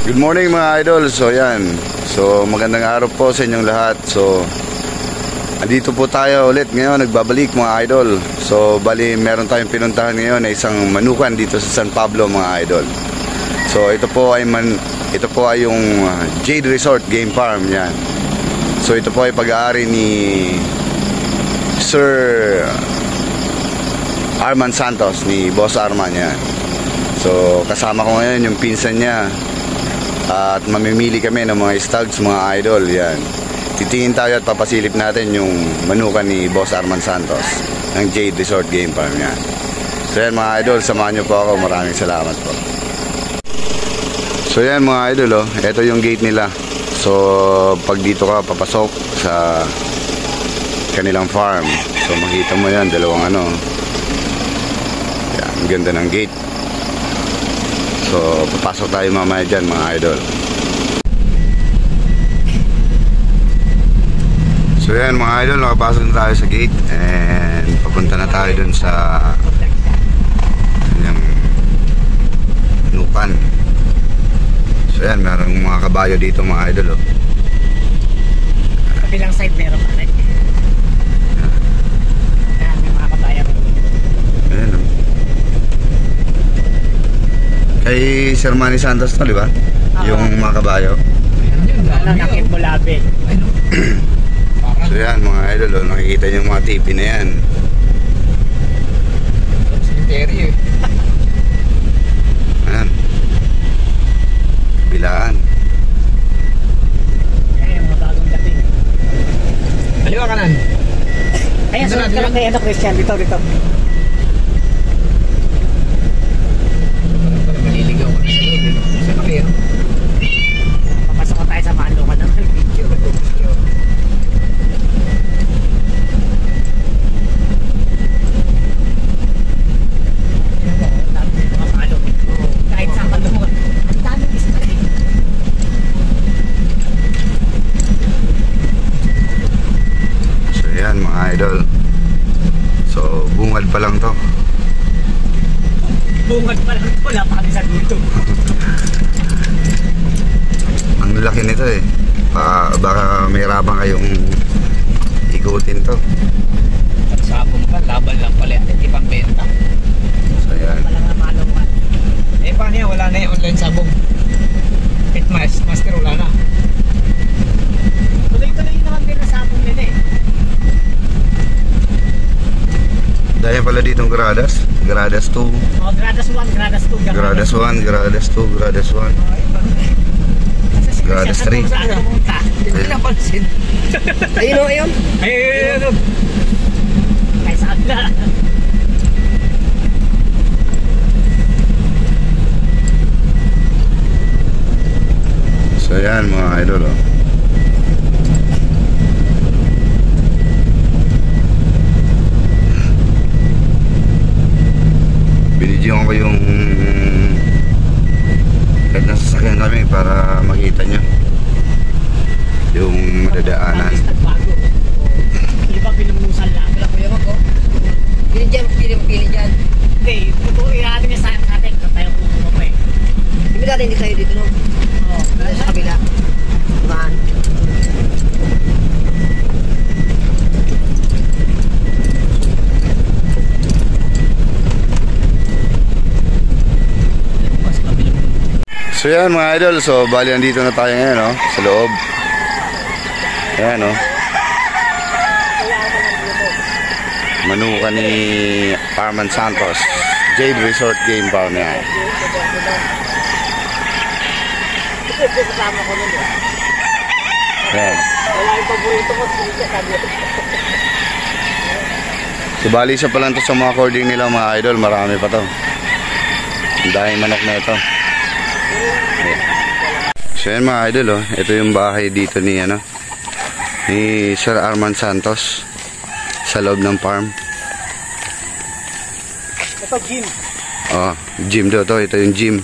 Good morning mga idol. So yan. So magandang araw po sa inyong lahat. So andito po tayo ulit ngayon, nagbabalik mga idol. So bali meron tayong pinuntahan ngayon na isang manukan dito sa San Pablo mga idol. So ito po ay yung Jade Resort Game Farm yan. So ito po ay pag-aari ni Sir Arman Santos, ni Boss Arman yan. So kasama ko ngayon yung pinsan niya. At mamimili kami ng mga stags, mga idol yan. Titingin tayo at papasilip natin yung manukan ni Boss Arman Santos ng Jade Resort Game Farm yan. So yan mga idol, samahan nyo po ako. Maraming salamat po. So yan mga idol, ito yung gate nila. So pag dito ka papasok sa kanilang farm, so makita mo yan, dalawang yan, ang ganda ng gate. So papasok tayo mamaya dyan mga idol. So yan mga idol, nakapasok na tayo sa gate. And papunta na tayo dun sa yung nukan. So yan, meron mga kabayo dito mga idol. Kabilang side meron pa rin. Ayan, may mga kabayo. Ayan kay Sir Manny Santos to, di ba? Yung mga kabayo. Nakakit mo labi. So yan mga idol, nakikita nyo yung mga tipi na yan. Cemetery Ayan, kabilaan. Ayan, mga bagong dating. Kaliwa kanan. Ayan, sunod ka lang kay Christian. Dito. Maliligaw ko na sa loob. Sa kapero. Papasok ko tayo sa manukan ng video. Kahit saan ka lumot. Ang daming isa rin. So yan mga idol. So bungad pa lang to. Bungad pa lang ito. Wala pa kami sa dito. Ang laki nito eh. Baka may rabang kayong ikutin to. Pagsabong ka, laban lang pala. Hindi pang benta. So yan. Walang namalungan. Eh paano yan? Wala na yung online sabong. Master wala na. Tuloy-tuloy naman din ang sabong nila eh. Dahil pala ditong gradas. Gradas 2. Oh, gradas 1, gradas 2. Gradas 1, gradas 2, gradas 1. Gradas 3. Hindi na pansin. Ayun o, ayun. Ayun. Ay, saan na? So yan mga idol binidyoan ko yung kahit nasa sasakyan kami para makita nyo yung madadaanan. Hindi ba pinumusan lang? Wala ko yung ako. Pili dyan. Hindi, tutuloy natin niya sa atin. Tayo pumunta pa eh. Hindi natin hindi tayo dito no? Oo. Sa kabila. Maan. So yan mga idol, so bali andito na tayo ngayon sa loob. Ayan manukan ni Arman Santos, Jade Resort Game Farm yan. Kasama ko nun eh. Ayan. Wala yung paborito ko. So bali siya pa lang to sa mga cording nila mga idol, marami pa to. Ang daming manok na ito. So yan mga idol ito yung bahay dito ni Sir Arman Santos sa loob ng farm. Ito, gym. Gym daw to, ito yung gym.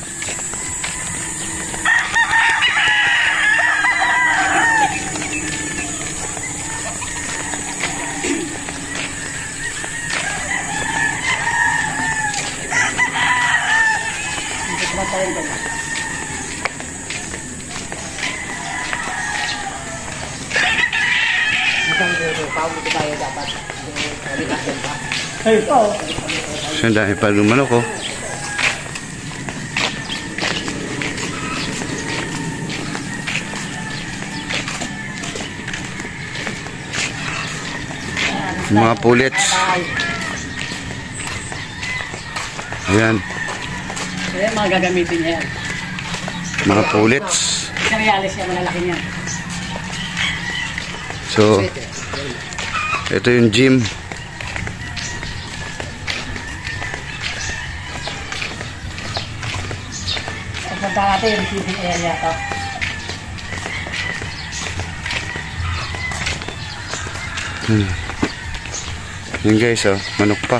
Pabuti tayo dapat. Kalitas yan pa. So, ang dami pa ng manok, oh. Mga pullets. Ayan. Kaya mga gagamitin niya yan. Mga pullets. Cereales yan, malalaki niyan. So, ito yung gym. Pagpunta natin yung receiving area to. Yun guys, oh, manok pa.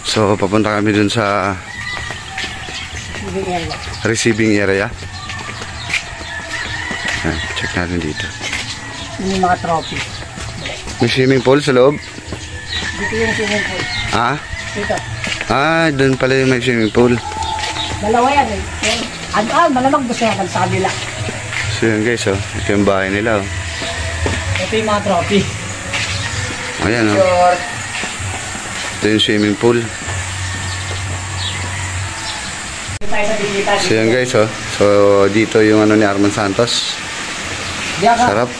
So, papunta kami dun sa Receiving area. receiving area. Ayan, check natin dito. Yung mga trophy. May swimming pool sa loob. Dito yung swimming pool. Ah? Dito. Ah, dun pala yung may swimming pool. Dalawa yan eh. Malamang gusto yan sa kabila. So yun guys, oh, ito yung bahay nila, oh. Ito yung mga trophy. Ayan, oh. Ito yung swimming pool. So yun guys, oh. So dito yung ano ni Arman Santos. Sarap.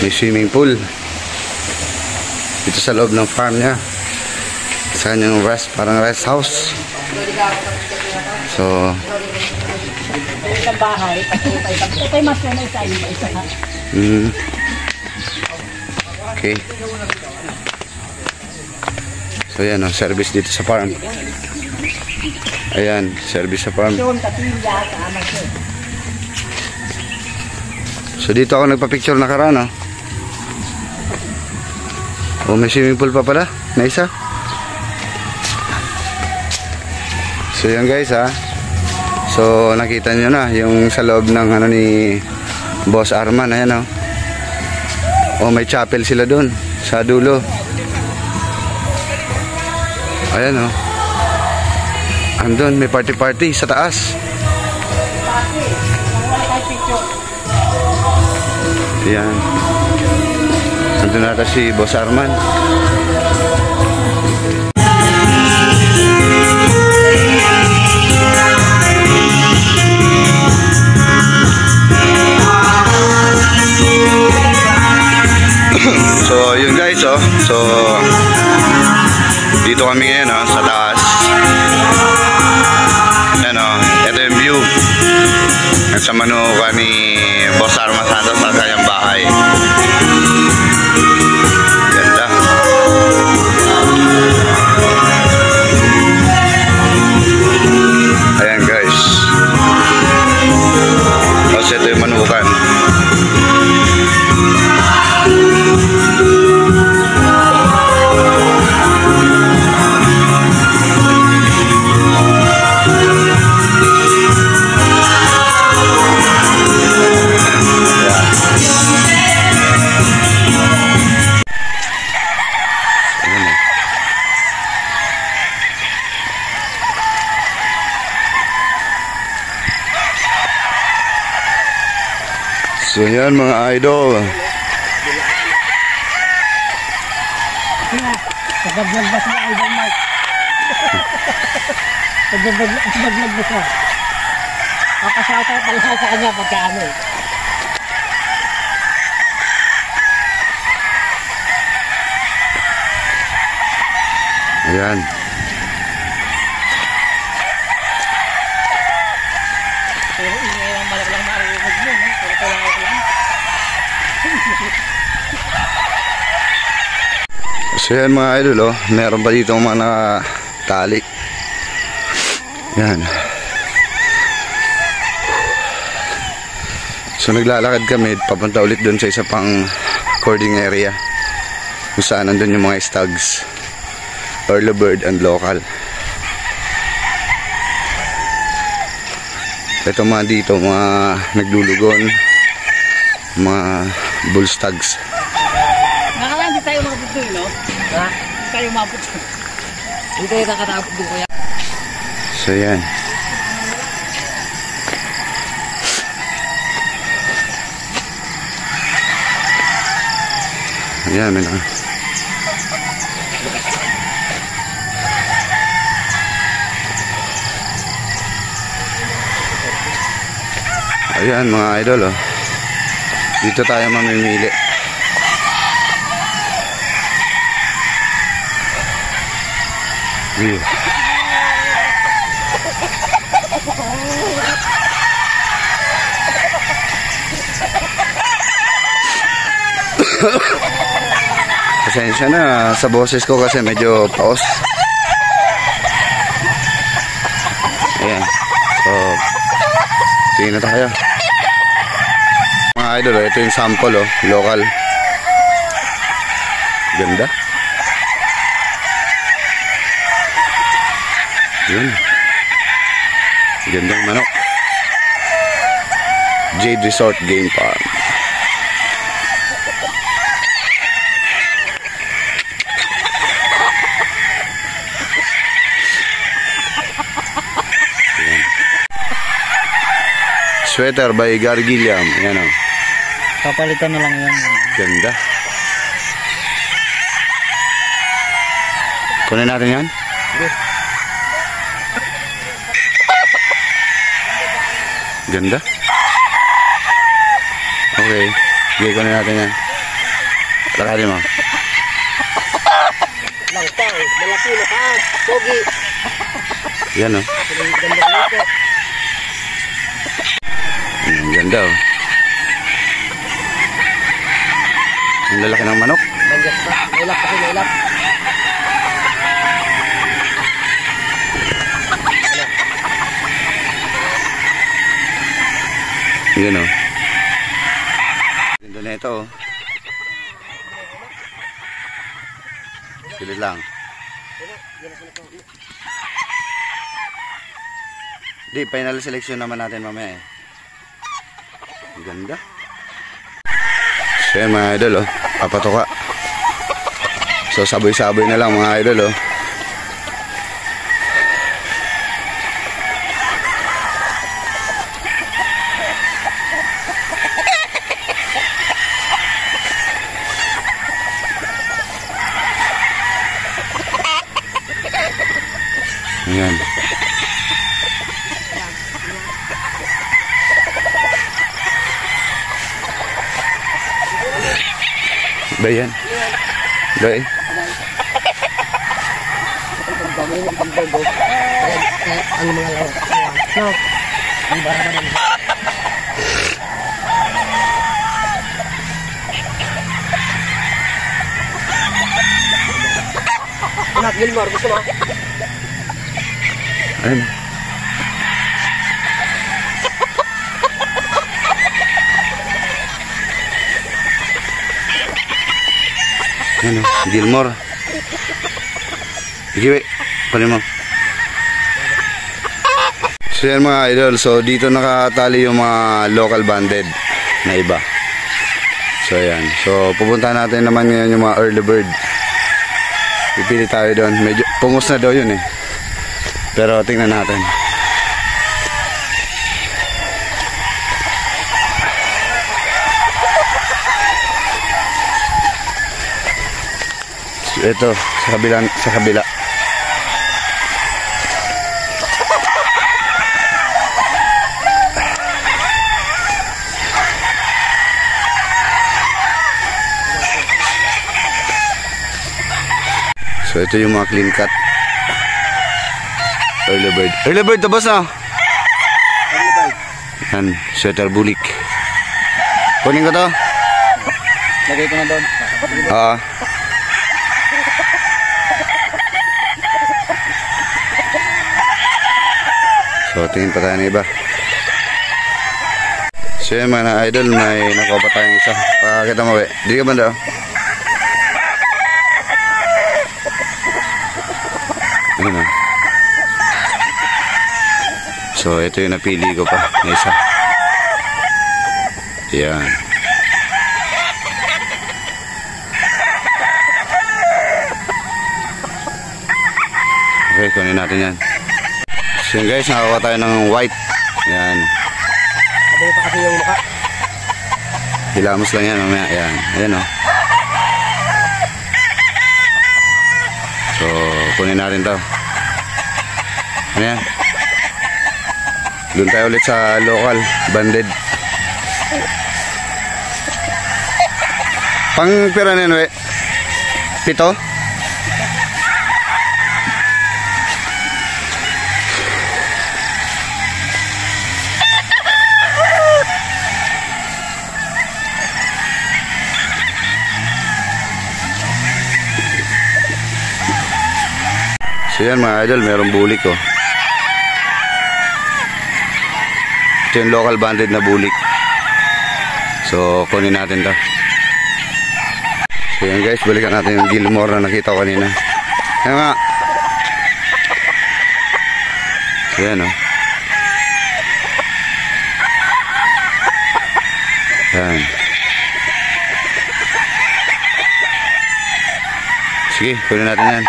May swimming pool. Dito sa loob ng farm niya. Sa kanyang parang rest house. So, Ito yung bahay. Ito yung mas na isa. Okay. So yan, oh, service dito sa farm. Ayan, service sa farm. Yung kapilya sa amas ko. So dito ako nagpa-picture nakaraan, oh. Oh, may swimming pool pa pala na isa. So yan guys, ha. So nakita nyo na yung sa loob ng ano ni Boss Arman. Ayan, oh. Oh, may chapel sila dun sa dulo. Ayan, oh. Andun, may party sa taas. Ayan. Andun nata si Boss Arman. So yun guys, oh. So dito kami ngayon, oh, sa taas. Yan, oh, ito yung view sa manuka ni Boss Arman Santos sa kanyang bahay. Ganda. Ayan guys. Tapos ito yung manukan. So yan mga idol. Pagbablog ba siya, Idol Mark? Pagbablog ba siya? Kakasakay pala sa kanya pagkaano eh. Ayan. Pero ingay lang malaki lang maririnig mo, no? Pero kailangan ko lang. So yan mga idol, oh. Meron pa dito mga tali. Yan. So naglalakad kami papunta ulit doon sa isa pang recording area kung saan nandun yung mga stags, early bird and local. Ito mga dito, mga naglulugon, mga bull stags. Nakalaan, di tayo makapit doon, no? Ha? Di tayo makapit doon. Di tayo nakatapit doon, kuya. So yan. Ayan, may naka. Ayan mga idol, oh. Dito tayo mamimili. Yeah. Pasensya na sa boses ko kasi medyo paos. Ayan. So, tingin na tayo. Mga idol, oh, ito yung sample, oh, local. Ganda. Yun. Gandang manok. Jade Resort Game Farm. Ayan. Sweater by Gargiliam. Ayan, oh. Papalitan na lang yan. Ganda. Kunin natin yan? Ganda. Okay. Sige, kunin natin yan. Lakarin mo. Langtaw, malaki na ka. Pogi. Yan, oh. Ang ganda, oh. Ang lalaki ng manok. Manjas pa. Mailap kasi mailap. Yan, oh. Ganda na ito, oh. Pilit lang. Di, final selection naman natin mamaya, eh. Ang ganda. So yan mga idol, oh. Papatuka. So saboy-saboy na lang mga idol, oh. Ayan. Ba yan? Ba eh? Ang mga laro. No. Ang barang na. Anak, Gilmar, gusto mo? Ayun. Ayun, Gilmore. Sige, kunin mo. So yan mga idol, so dito nakatali yung mga local banded na iba. So yan, so pupunta natin naman ngayon yung mga early bird. Pipili tayo doon, medyo pungos na daw yun eh. Pero tingnan natin. So ito, sa kabila. So ito yung mga clean cut. Early bird. Early bird, tapos na. Early bird. Yan, sweater bulik. Kunin ko to. Lagay ko na doon. Oo. So tingin pa tayo ng iba. So yan mga idol, may nakuha pa tayong isa. Pakakita mo, we. Di ka ba daw? Ano na? So ito yung napili ko pa na isa. Yan. Okay, kunin natin yan. So yun guys, nakakuha tayo ng white. Yan. Sabi pa kasi yung mukha. Hilamos lang yan mamaya. Yan. Ayan, oh. So, kunin natin to. Ano yan? Doon tayo ulit sa local, banded. Pang pira na yun, we? 7? So yan mga idol, merong bulik oh. Ito yung local banded na bulik. So kunin natin to. So yan guys, balikan natin yung Gilmore na nakita ko kanina. Yan nga. So yan oh. Yan. Sige, kunin natin yan.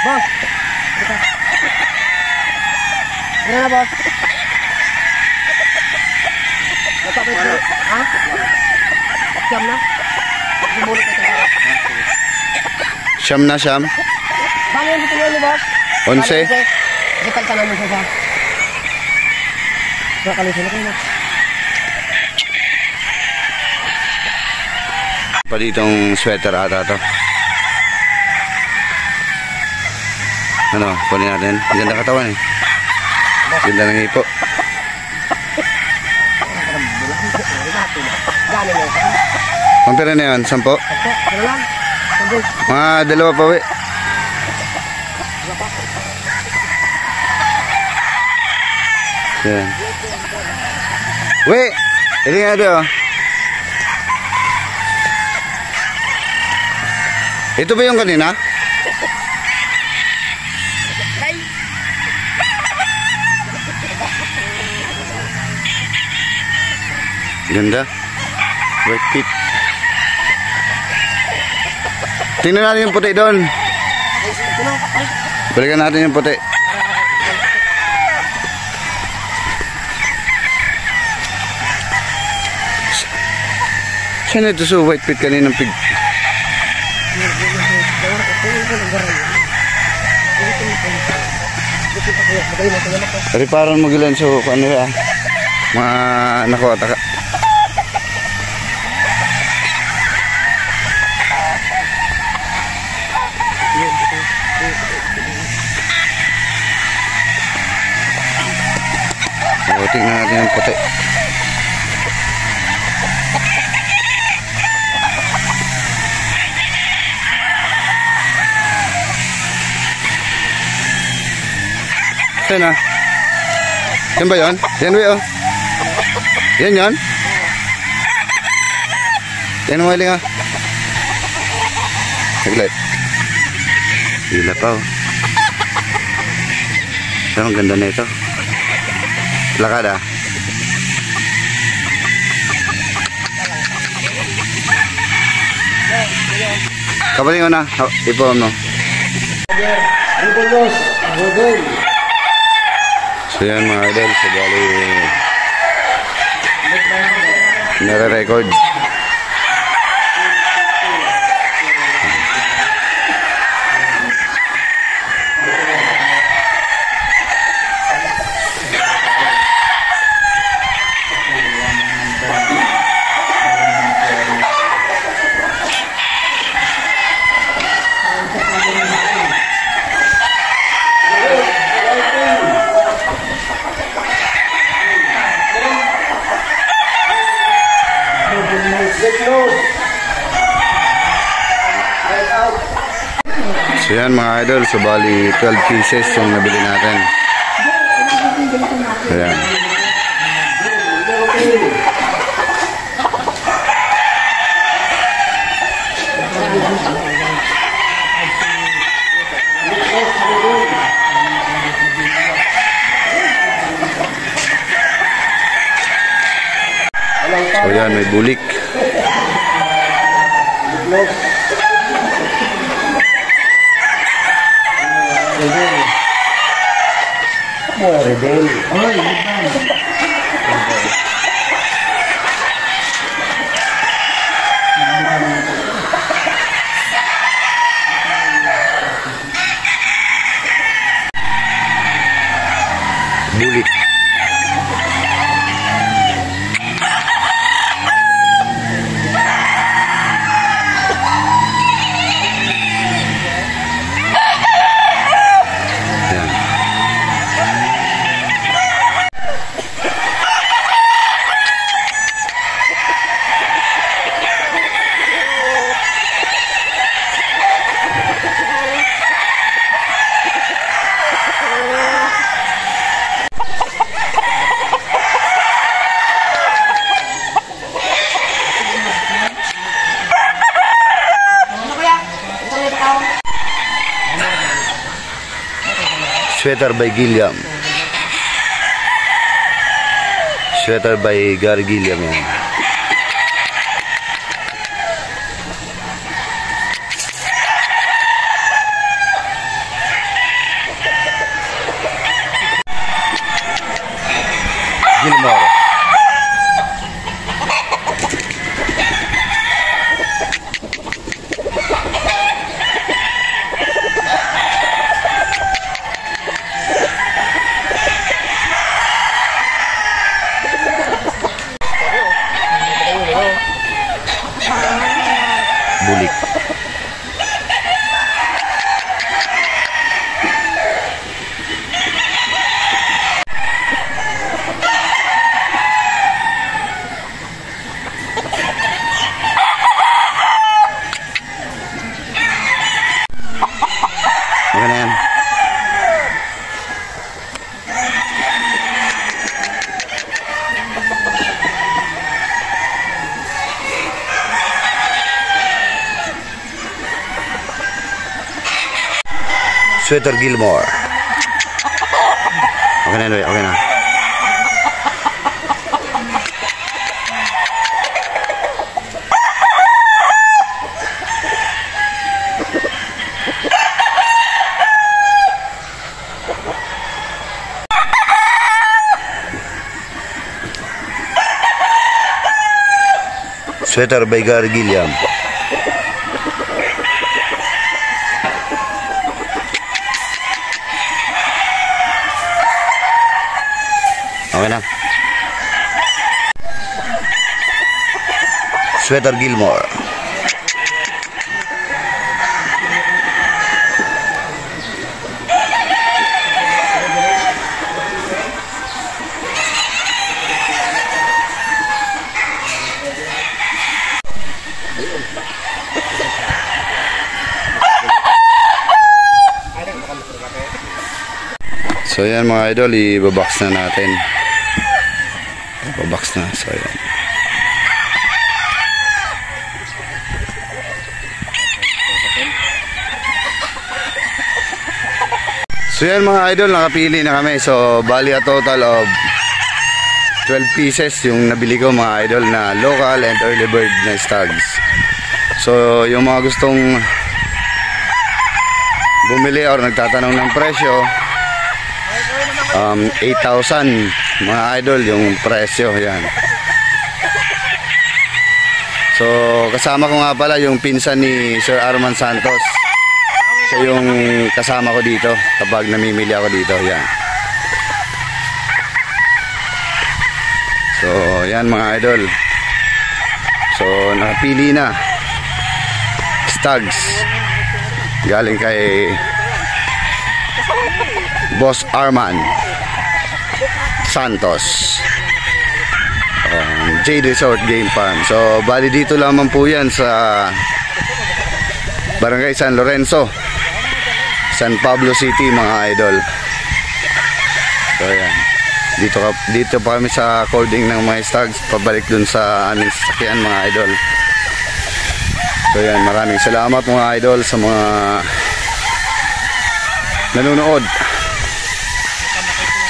Boss! Ito. Ano na, boss? Napapit mo? Ha? Siyam na? Bumulit ito. Siyam na siyam? Bali yung tuloy niyo, boss? 11? Ipal ka naman siya. Nakalisin na kayo. Pa ditong sweater ata to. Ano, kunin natin. Ganda katawan eh. Ganda ng hipo. Ang pera na yun, 10? Ano lang? Mga 2 pa we. Yan. We! Ito nga ito oh. Ito ba yung kanina? Ganda. White pit. Tingnan natin yung puti doon. Balikan natin yung puti. Saan ito sa white pit kaninang pig? Riparan mo gilan so ano ya? Mga nakota ka. O, tingnan natin yung puti. Yan ah. Yan ba yun? Yan ba yun? Yan yun? Yan ang mahiling ah. Naglit. Hila pa oh. Pero ang ganda na ito. Lakad ah. Kapaling ko na. Ipo mo. So yan mga idol. So bali nare-record. So yan mga idol, so bali 12 pieces yung nabili natin. So yan. So yan, may bulik. Sweater by Gilliam. Sweater by Gary Gilliam yan. Gilmore. Bulik. Maganda yan. Sweater Gilmore. Okay na, okay na. Sweater by Gary Gilliam. Okay na. Sweater Gilmore. So yan mga idol, i-box na natin. Box na. So yan. So yan mga idol, nakapili na kami. So bali a total of 12 pieces yung nabili ko mga idol na local and early bird na stags. So yung mga gustong bumili or nagtatanong ng presyo, 8,000 mga idol yung presyo yan. So kasama ko nga pala yung pinsan ni Sir Arman Santos. Siya yung kasama ko dito kapag namimili ako dito yan. So yan mga idol. So nakapili na stags galing kay Boss Arman Santos, J Resort Game Farm. So bali dito lamang po yan sa Barangay San Lorenzo, San Pablo City mga idol. So yan, dito pa kami sa cording ng mga stags pabalik dun sa aming sasakyan mga idol. So yan, maraming salamat mga idol sa mga nanonood.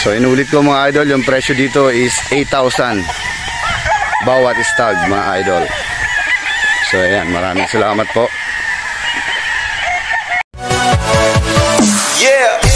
So inulit ko mga idol, yung presyo dito is 8,000 bawat stag mga idol. So ayan, maraming salamat po. Yeah.